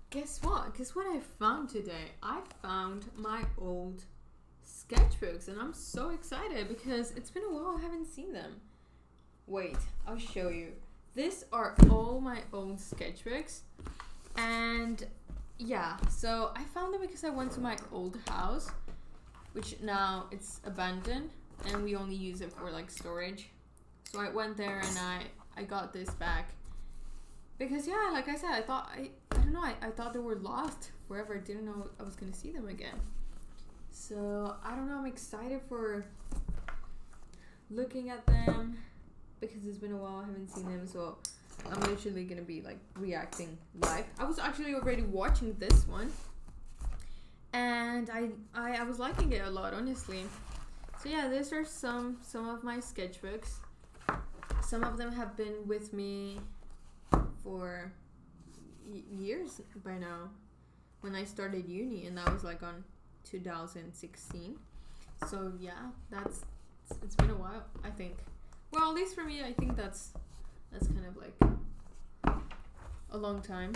Guess what? Guess what I found today? I found my old sketchbooks and I'm so excited because it's been a while I haven't seen them. Wait, I'll show you. These are all my old sketchbooks and yeah, so I found them because I went to my old house, which now it's abandoned and we only use it for like storage. So I went there and I got this back. Because yeah, like I said, I thought I don't know, I thought they were lost forever. I didn't know I was gonna see them again. So I don't know, I'm excited for looking at them because it's been a while I haven't seen them, so I'm literally gonna be like reacting live. I was actually already watching this one and I was liking it a lot, honestly. So yeah, these are some of my sketchbooks. Some of them have been with me for years by now, when I started uni, and that was like on 2016. So yeah, it's been a while, I think. Well, at least for me, I think that's kind of like a long time.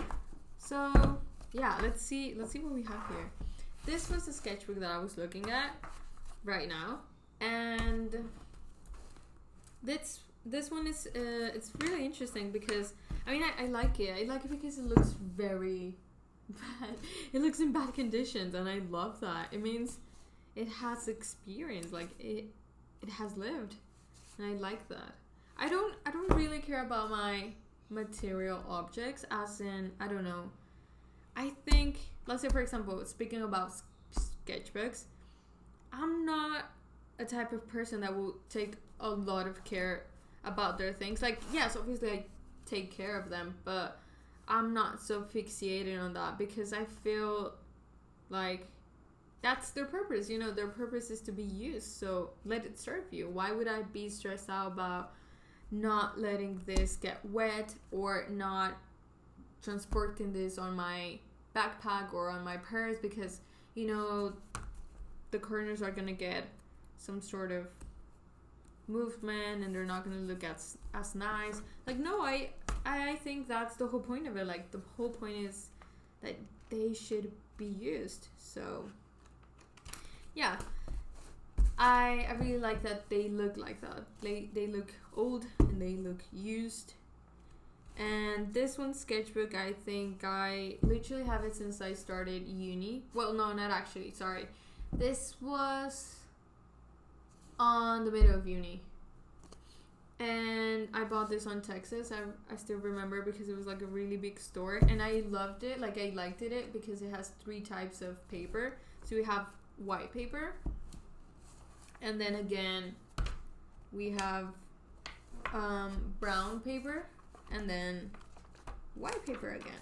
So yeah, let's see what we have here. This was the sketchbook that I was looking at right now, and this one is it's really interesting because I mean I like it. I like it because it looks very bad. It looks in bad conditions and I love that. It means it has experience, like it has lived. And I like that. I don't really care about my material objects, as in, I don't know. I think, let's say for example, speaking about sketchbooks, I'm not a type of person that will take a lot of care about their things. Like, yes, obviously I take care of them, but I'm not so fixated on that because I feel like that's their purpose. You know, their purpose is to be used, so let it serve you. Why would I be stressed out about not letting this get wet or not transporting this on my backpack or on my purse because, you know, the corners are gonna get some sort of movement and they're not gonna look as nice. Like, no, I think that's the whole point of it. Like, the whole point is that they should be used. So yeah, I really like that they look like that. They look old and they look used. And this one sketchbook, I think I literally have it since I started uni. Well, no, not actually, sorry. This was on the middle of uni. And I bought this on Texas. I still remember because it was like a really big store. And I loved it. Like, I liked it because it has 3 types of paper. So we have white paper. And then again, we have brown paper. And then white paper again.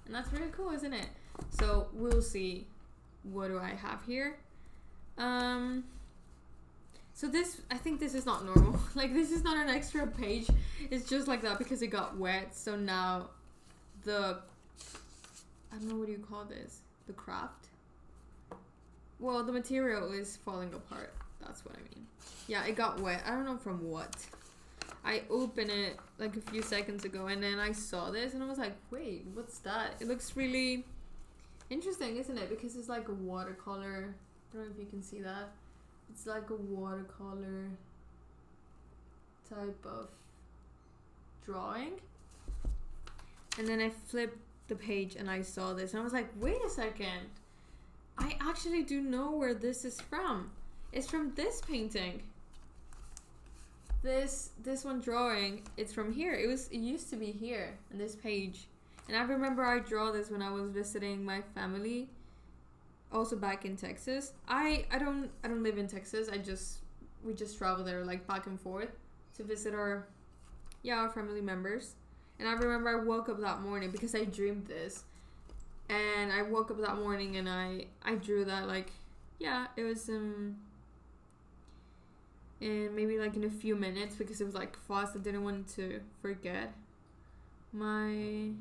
And that's really cool, isn't it? So we'll see. What do I have here? So this, I think this is not normal. Like, this is not an extra page. It's just like that because it got wet. So now I don't know, what do you call this? The craft? Well, the material is falling apart. That's what I mean. Yeah, it got wet. I don't know from what. I opened it like a few seconds ago and then I saw this and I was like, wait, what's that? It looks really interesting, isn't it? Because it's like a watercolor. I don't know if you can see that. It's like a watercolor type of drawing. And then I flipped the page and I saw this and I was like, wait a second. I actually do know where this is from. It's from this painting. This one drawing, it's from here. It used to be here on this page. And I remember I draw this when I was visiting my family, also back in Texas. I don't live in Texas. We just travel there like back and forth to visit our family members. And I remember I woke up that morning because I dreamed this. And I woke up that morning and I drew that, like, yeah, it was and maybe like in a few minutes because it was like fast. I didn't want to forget my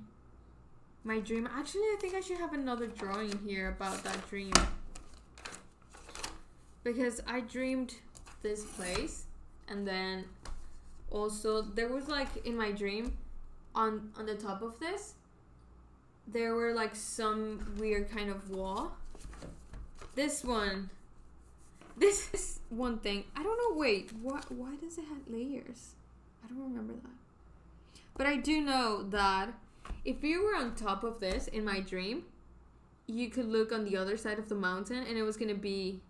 dream. Actually, I think I should have another drawing here about that dream because I dreamed this place, and then also there was like in my dream on the top of this there were like some weird kind of wall. This one is one thing. I don't know, wait, why does it have layers? I don't remember that. But I do know that if you were on top of this in my dream, you could look on the other side of the mountain and it was gonna be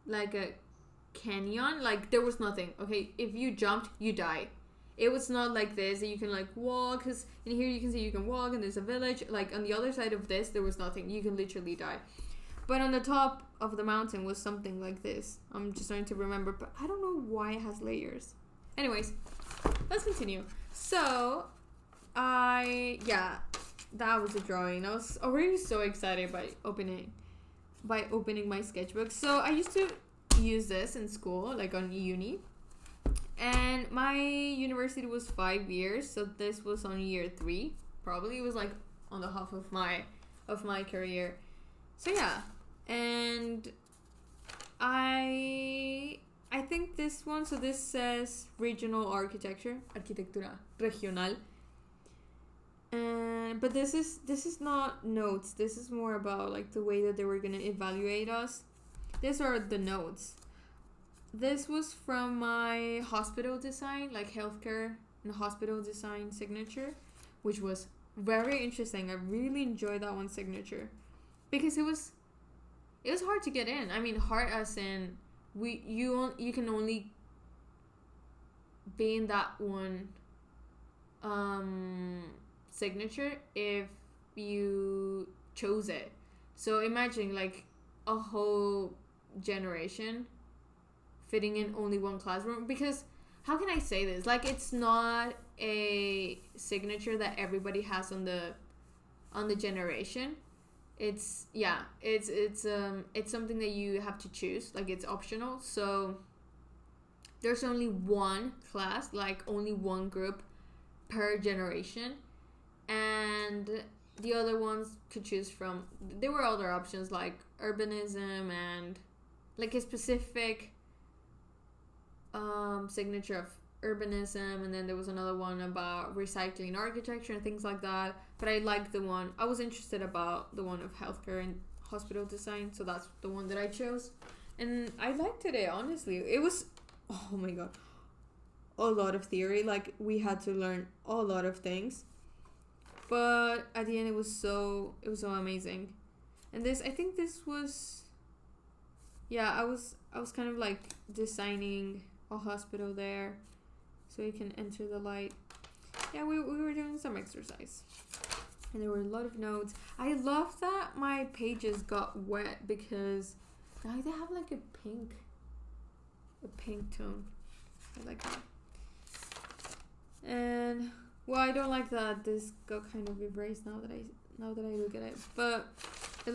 like a canyon. Like there was nothing. Okay, if you jumped, you die. It was not like this that you can like walk, because in here you can see you can walk and there's a village. Like on the other side of this, there was nothing. You can literally die. But on the top of the mountain was something like this. I'm just trying to remember, but I don't know why it has layers. Anyways, let's continue. So, that was a drawing. I was already so excited by opening my sketchbook. So I used to use this in school, like on uni. And my university was 5 years, so this was on year 3. Probably it was like on the half of my career. So yeah, and I think this one. So this says regional architectura regional. But this is not notes. This is more about like the way that they were gonna evaluate us. These are the notes. This was from my hospital design, like healthcare and hospital design signature, which was very interesting. I really enjoyed that one signature because it was hard to get in. I mean, hard as in you can only be in that one signature if you chose it. So imagine like a whole generation fitting in only one classroom, because how can I say this? Like it's not a signature that everybody has on the generation. It's something that you have to choose, like it's optional. So there's only one class, like only one group per generation, and the other ones could choose from. There were other options like urbanism and like a specific signature of urbanism, and then there was another one about recycling architecture and things like that. But I liked the one, I was interested about the one of healthcare and hospital design, so that's the one that I chose, and I liked it. Honestly, it was, oh my god, a lot of theory. Like we had to learn a lot of things, but at the end it was so amazing. And this, I think this was, I was kind of like designing a hospital there so you can enter the light. Yeah, we were doing some exercise and there were a lot of notes. I love that my pages got wet because now they have like a pink tone. I like that. And well, I don't like that this got kind of erased now that I look at it, but it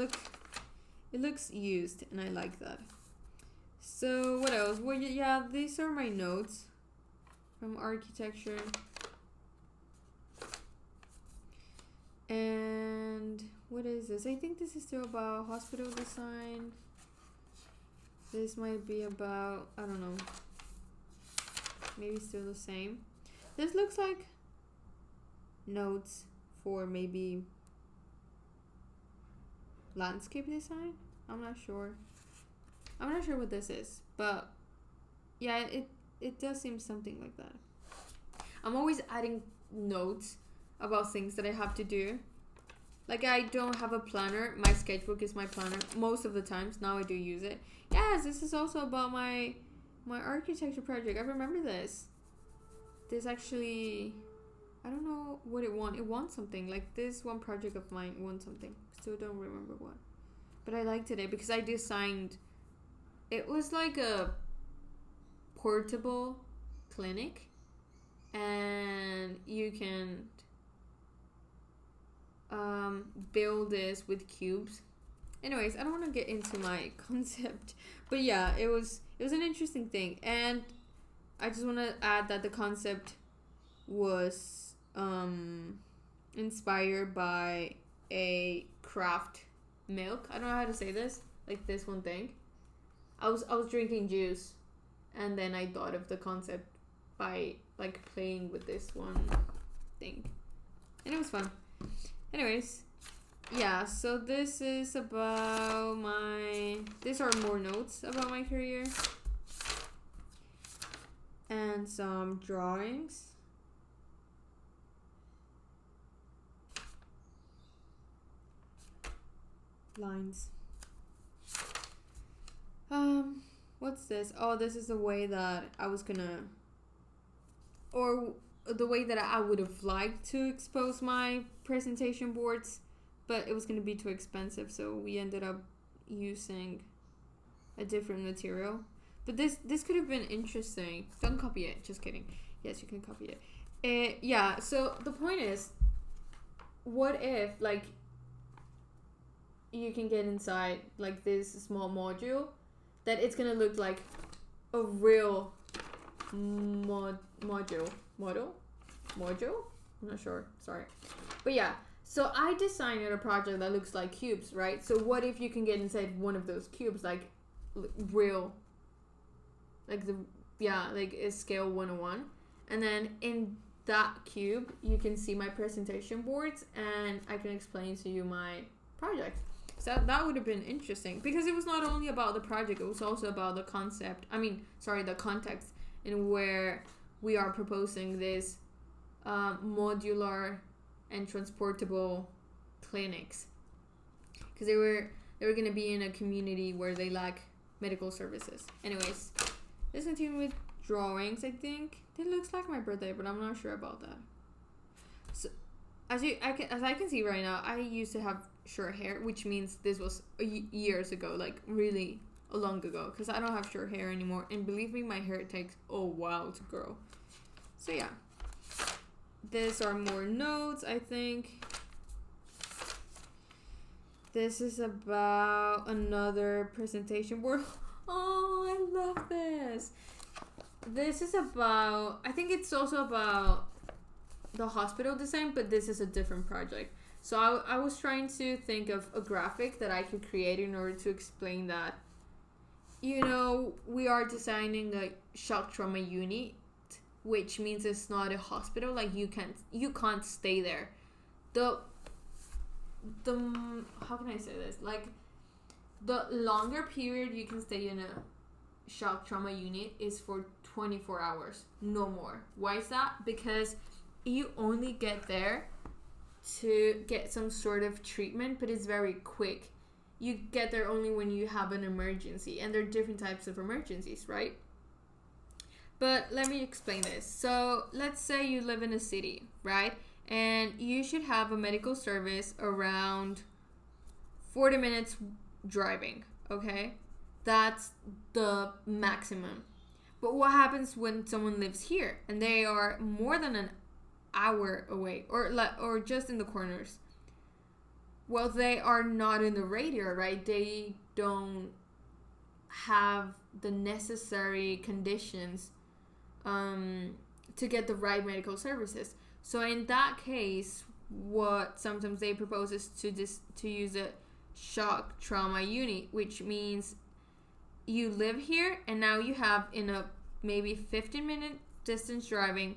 looks used and I like that. So what else? Well, yeah, these are my notes from architecture. And what is this? I think this is still about hospital design. This might be about, I don't know, maybe still the same. This looks like notes for maybe landscape design. I'm not sure what this is, but yeah, it does seem something like that. I'm always adding notes about things that I have to do. Like I don't have a planner. My sketchbook is my planner most of the times. Now I do use it. Yes, this is also about my architecture project. I remember this. This actually, I don't know what it won. It won something. Like this one project of mine won something. Still don't remember what. But I liked it because I designed. It was like a portable clinic, and you can build this with cubes. Anyways, I don't want to get into my concept, but yeah, it was an interesting thing, and I just want to add that the concept was inspired by a craft milk. I don't know how to say this, like this one thing. I was drinking juice, and then I thought of the concept by like playing with this one thing. and it was fun. Anyways, yeah, so this is about these are more notes about my career. And some drawings. Lines. What's this? Oh, this is the way that I was gonna, or the way that I would have liked to expose my presentation boards, but it was gonna be too expensive, so we ended up using a different material. But this could have been interesting. Don't copy it. Just kidding. Yes, you can copy it. Yeah. So the point is, what if like you can get inside like this small module that it's gonna look like a real module. I'm not sure. Sorry, but yeah. So I designed a project that looks like cubes, right? So what if you can get inside one of those cubes, like real. Like a scale 101, and then in that cube you can see my presentation boards and I can explain to you my project. So that would have been interesting because it was not only about the project, it was also about the the context in where we are proposing this modular and transportable clinics, because they were going to be in a community where they lack medical services. Anyways, let's continue with drawings. I think it looks like my birthday, but I'm not sure about that. So, as I can see right now, I used to have short hair, which means this was years ago, like really long ago, because I don't have short hair anymore. And believe me, my hair takes a while to grow. So yeah, these are more notes, I think. This is about another presentation board. Oh, I love this. This is about, I think it's also about the hospital design, but this is a different project. So I was trying to think of a graphic that I could create in order to explain that, we are designing a shock trauma unit, which means it's not a hospital. Like you can't stay there. The how can I say this? Like, the longer period you can stay in a shock trauma unit is for 24 hours, no more. Why is that? Because you only get there to get some sort of treatment, but it's very quick. You get there only when you have an emergency, and there are different types of emergencies, right? But let me explain this. So let's say you live in a city, right? And you should have a medical service around 40 minutes driving, okay? That's the maximum. But what happens when someone lives here and they are more than an hour away, or just in the corners? Well, they are not in the radio, right? They don't have the necessary conditions to get the right medical services. So in that case, what sometimes they propose is to use a shock trauma unit, which means you live here and now you have, in a maybe 15-minute distance driving,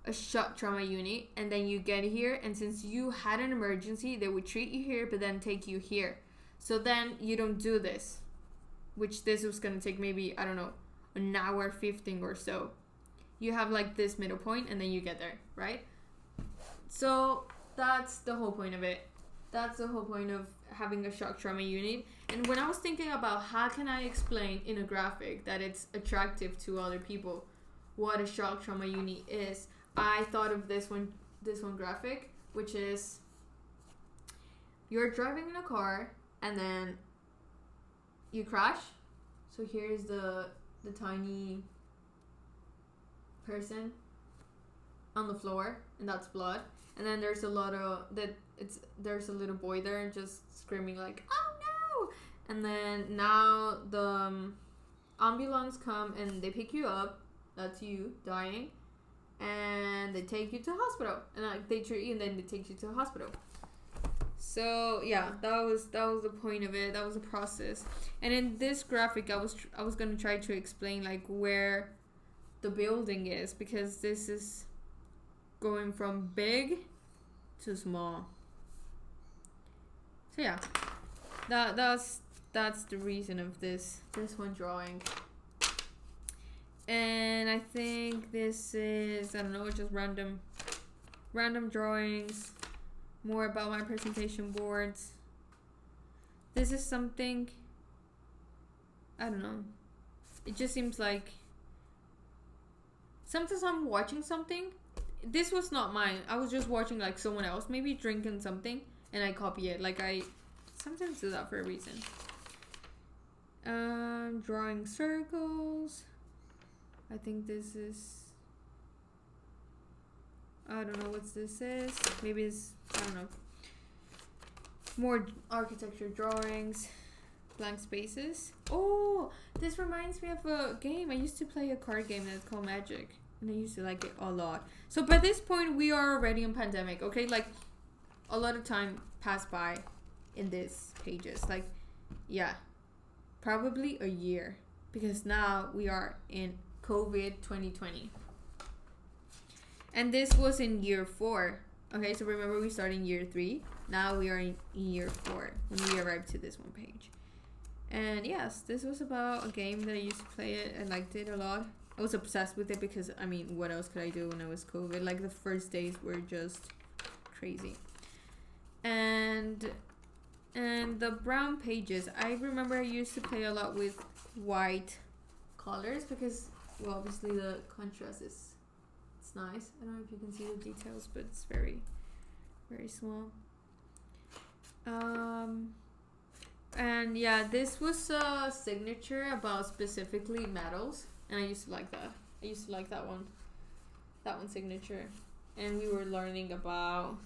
a shock trauma unit, and then you get here, and since you had an emergency, they would treat you here but then take you here. So then you don't do this, which this was going to take maybe, I don't know, an hour 15 or so. You have like this middle point and then you get there, right? So that's the whole point of it. That's the whole point of having a shock trauma unit. And when I was thinking about how can I explain in a graphic that it's attractive to other people what a shock trauma unit is, I thought of this one graphic, which is you're driving in a car and then you crash. So here's the tiny person on the floor, and that's blood. And then there's a little boy there just screaming like, "Oh no!" And then now the ambulance come and they pick you up. That's you dying, and they take you to hospital, and like they treat you, and then they take you to hospital. So yeah, that was the point of it. That was the process. And in this graphic, I was gonna try to explain like where the building is, because this is going from big too small. So yeah, that's the reason of this one drawing. And I think this is, I don't know, just random drawings, more about my presentation boards. This is something, I don't know, it just seems like sometimes I'm watching something. This was not mine. I was just watching like someone else maybe drinking something and I copy it. Like I sometimes do that for a reason. Drawing circles. I think this is, I don't know what this is. Maybe it's, I don't know. More architecture drawings. Blank spaces. Oh, this reminds me of a game. I used to play a card game that's called Magic. And I used to like it a lot. So by this point, we are already in pandemic, okay? Like, a lot of time passed by in these pages. Like, yeah. Probably a year. Because now we are in COVID 2020. And this was in year 4. Okay, so remember we started in year 3. Now we are in year 4 when we arrived to this one page. And yes, this was about a game that I used to play it. I liked it a lot. I was obsessed with it because, I mean, what else could I do when I was COVID? Like, the first days were just crazy. And the brown pages, I remember I used to play a lot with white colors because, well, obviously the contrast is, it's nice. I don't know if you can see the details, but it's very, very small. And yeah, this was a signature about specifically metals, and I used to like that. I used to like that one signature. And we were learning about,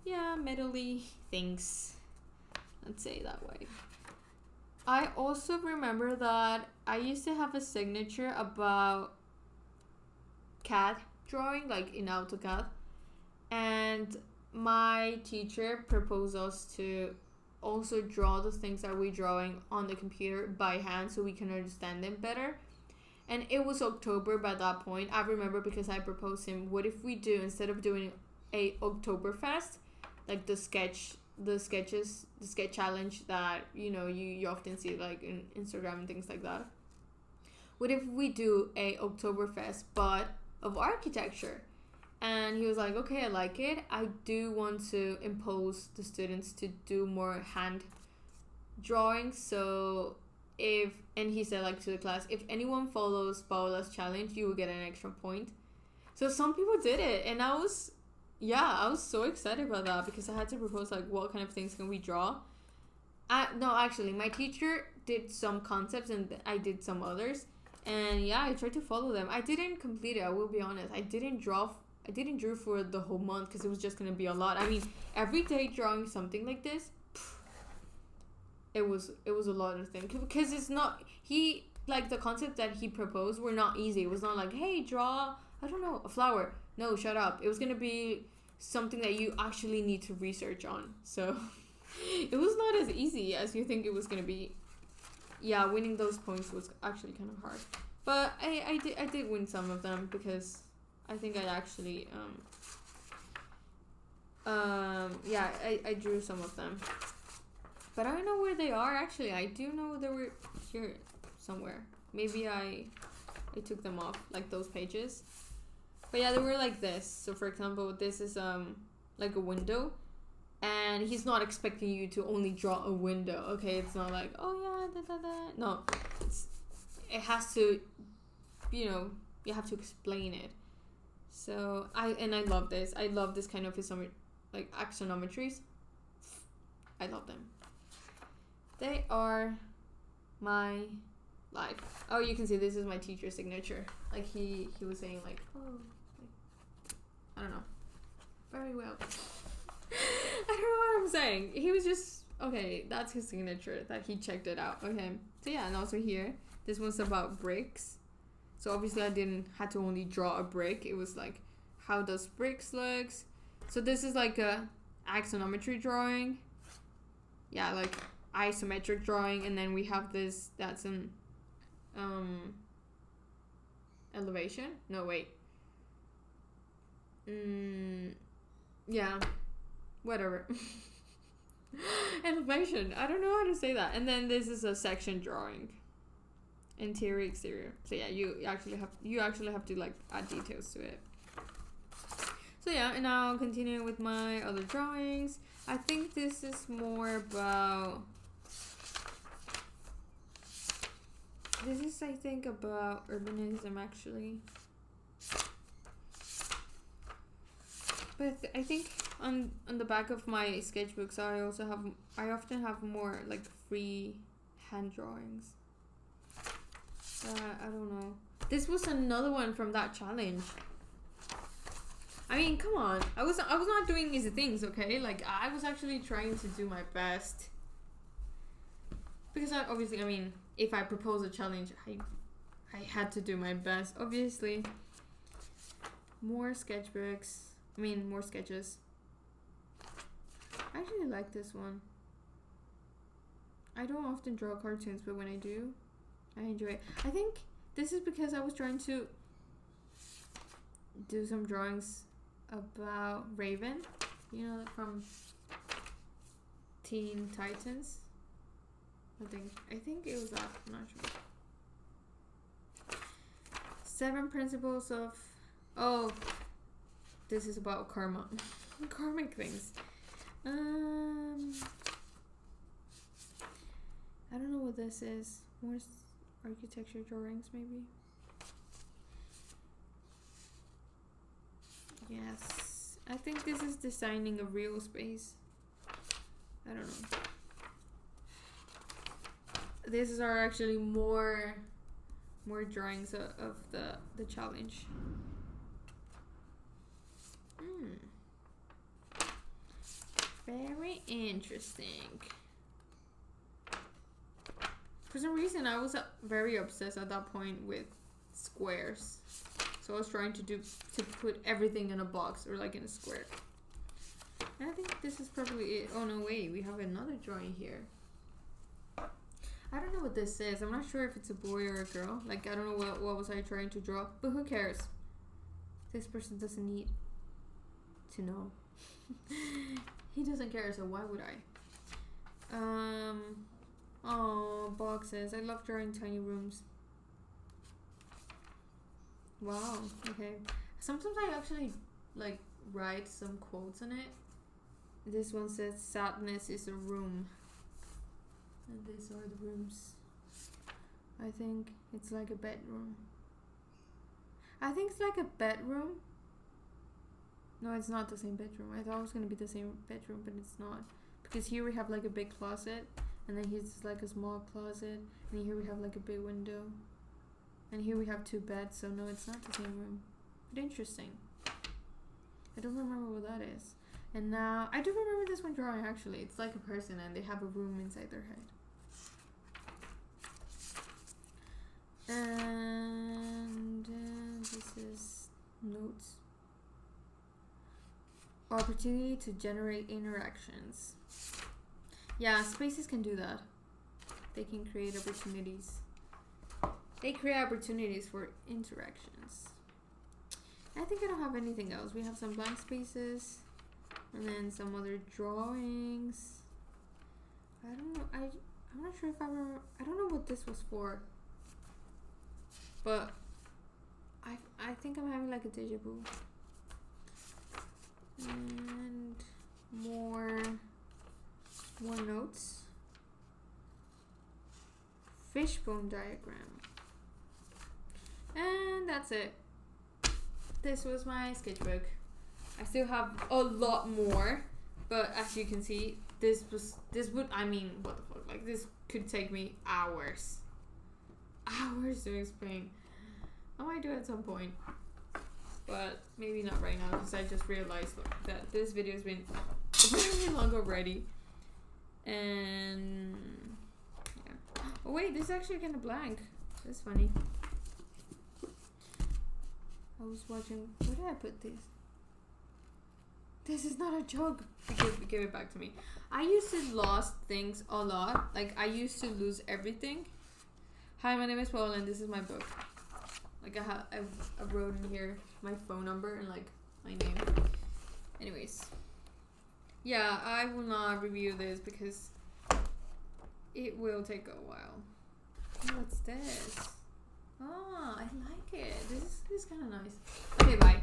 yeah, metally things. Let's say it that way. I also remember that I used to have a signature about cat drawing, like in AutoCAD. And my teacher proposed us to also draw the things that we're drawing on the computer by hand so we can understand them better. And it was October by that point. I remember because I proposed him, what if we do, instead of doing a Ocktoberfest, like the sketch challenge that, you know, you often see like in Instagram and things like that. What if we do a Ocktoberfest but of architecture? And he was like, okay, I like it. I do want to impose the students to do more hand drawing. So and he said like to the class, if anyone follows Paola's challenge, you will get an extra point. So some people did it, and I was so excited about that because I had to propose like what kind of things can we draw. No, actually, my teacher did some concepts and I did some others. And yeah, I tried to follow them. I didn't complete it, I will be honest. I didn't draw for the whole month because it was just going to be a lot. I mean, every day drawing something like this, it was a lot of things. Because it's not, like the concept that he proposed were not easy. It was not like, hey, draw, I don't know, a flower. No, shut up. It was going to be something that you actually need to research on. So it was not as easy as you think it was going to be. Yeah, winning those points was actually kind of hard. But I did win some of them because I think I actually, I drew some of them. But I don't know where they are, actually. I do know they were here somewhere. Maybe I took them off, like those pages. But yeah, they were like this. So for example, this is, like a window. And he's not expecting you to only draw a window, okay? It's not like, oh yeah, No, it has to, you know, you have to explain it. So, I love this. I love this kind of like axonometries. I love them. They are my life. Oh, you can see this is my teacher's signature. Like he was saying like, oh, like, I don't know. Very well. I don't know what I'm saying. He was just, okay, that's his signature, that he checked it out. Okay. So yeah, and also here, this one's about bricks. So obviously I didn't have to only draw a brick. It was like, how does bricks looks? So this is like a axonometry drawing. Yeah, like isometric drawing. And then we have this, that's an elevation. No, wait. yeah, whatever. Elevation. I don't know how to say that. And then this is a section drawing. Interior, exterior. So yeah, you actually have to like add details to it. So yeah, and now continuing with my other drawings. I think this is more about. This is, I think, about urbanism actually. But I think on the back of my sketchbooks, I often have more like free hand drawings. I don't know. This was another one from that challenge. I mean, come on. I was not doing easy things, okay? Like I was actually trying to do my best. Because I mean, if I propose a challenge, I had to do my best, obviously. More sketchbooks. I mean, more sketches. I actually like this one. I don't often draw cartoons, but when I do, I enjoy it. I think this is because I was trying to do some drawings about Raven, you know, from Teen Titans. I think it was that. I'm not sure. 7 principles of. Oh, this is about karma, karmic things. I don't know what this is. More architecture drawings, maybe. Yes, I think this is designing a real space. I don't know. These are actually more drawings of the challenge. Very interesting. For some reason, I was very obsessed at that point with squares. So I was trying to put everything in a box or like in a square. And I think this is probably it. Oh no, wait, we have another drawing here. I don't know what this is. I'm not sure if it's a boy or a girl. Like, I don't know what was I trying to draw. But who cares? This person doesn't need to know. He doesn't care, so why would I? Oh, boxes. I love drawing tiny rooms. Wow, okay. Sometimes I actually, like, write some quotes in it. This one says, sadness is a room. And these are the rooms. I think it's like a bedroom. I think it's like a bedroom. No, it's not the same bedroom. I thought it was going to be the same bedroom, but it's not. Because here we have like a big closet. And then here's like a small closet. And here we have like a big window. And here we have 2 beds. So no, it's not the same room. But interesting. I don't remember what that is. And now, I do remember this one drawing actually. It's like a person and they have a room inside their head. And this is notes. Opportunity to generate interactions. Yeah, spaces can do that. They can create opportunities. They create opportunities for interactions. I think I don't have anything else. We have some blank spaces. And then some other drawings. I don't know. I'm not sure if I remember. I don't know what this was for. But I think I'm having like a deja vu. And more notes. Fishbone diagram. And that's it. This was my sketchbook. I still have a lot more, but as you can see, this would, I mean, what the fuck, like this could take me hours to explain. I might do it at some point, but maybe not right now because I just realized that this video has been very long already. And yeah. Oh wait, this is actually kind of blank. That's funny. I was watching, where did I put this? This is not a joke. Give it back to me. I used to lose things a lot. Like, I used to lose everything. Hi, my name is Paul, and this is my book. Like, I wrote in here my phone number and, like, my name. Anyways. Yeah, I will not review this because it will take a while. What's this? Oh, I like it. This is kind of nice. Okay, bye.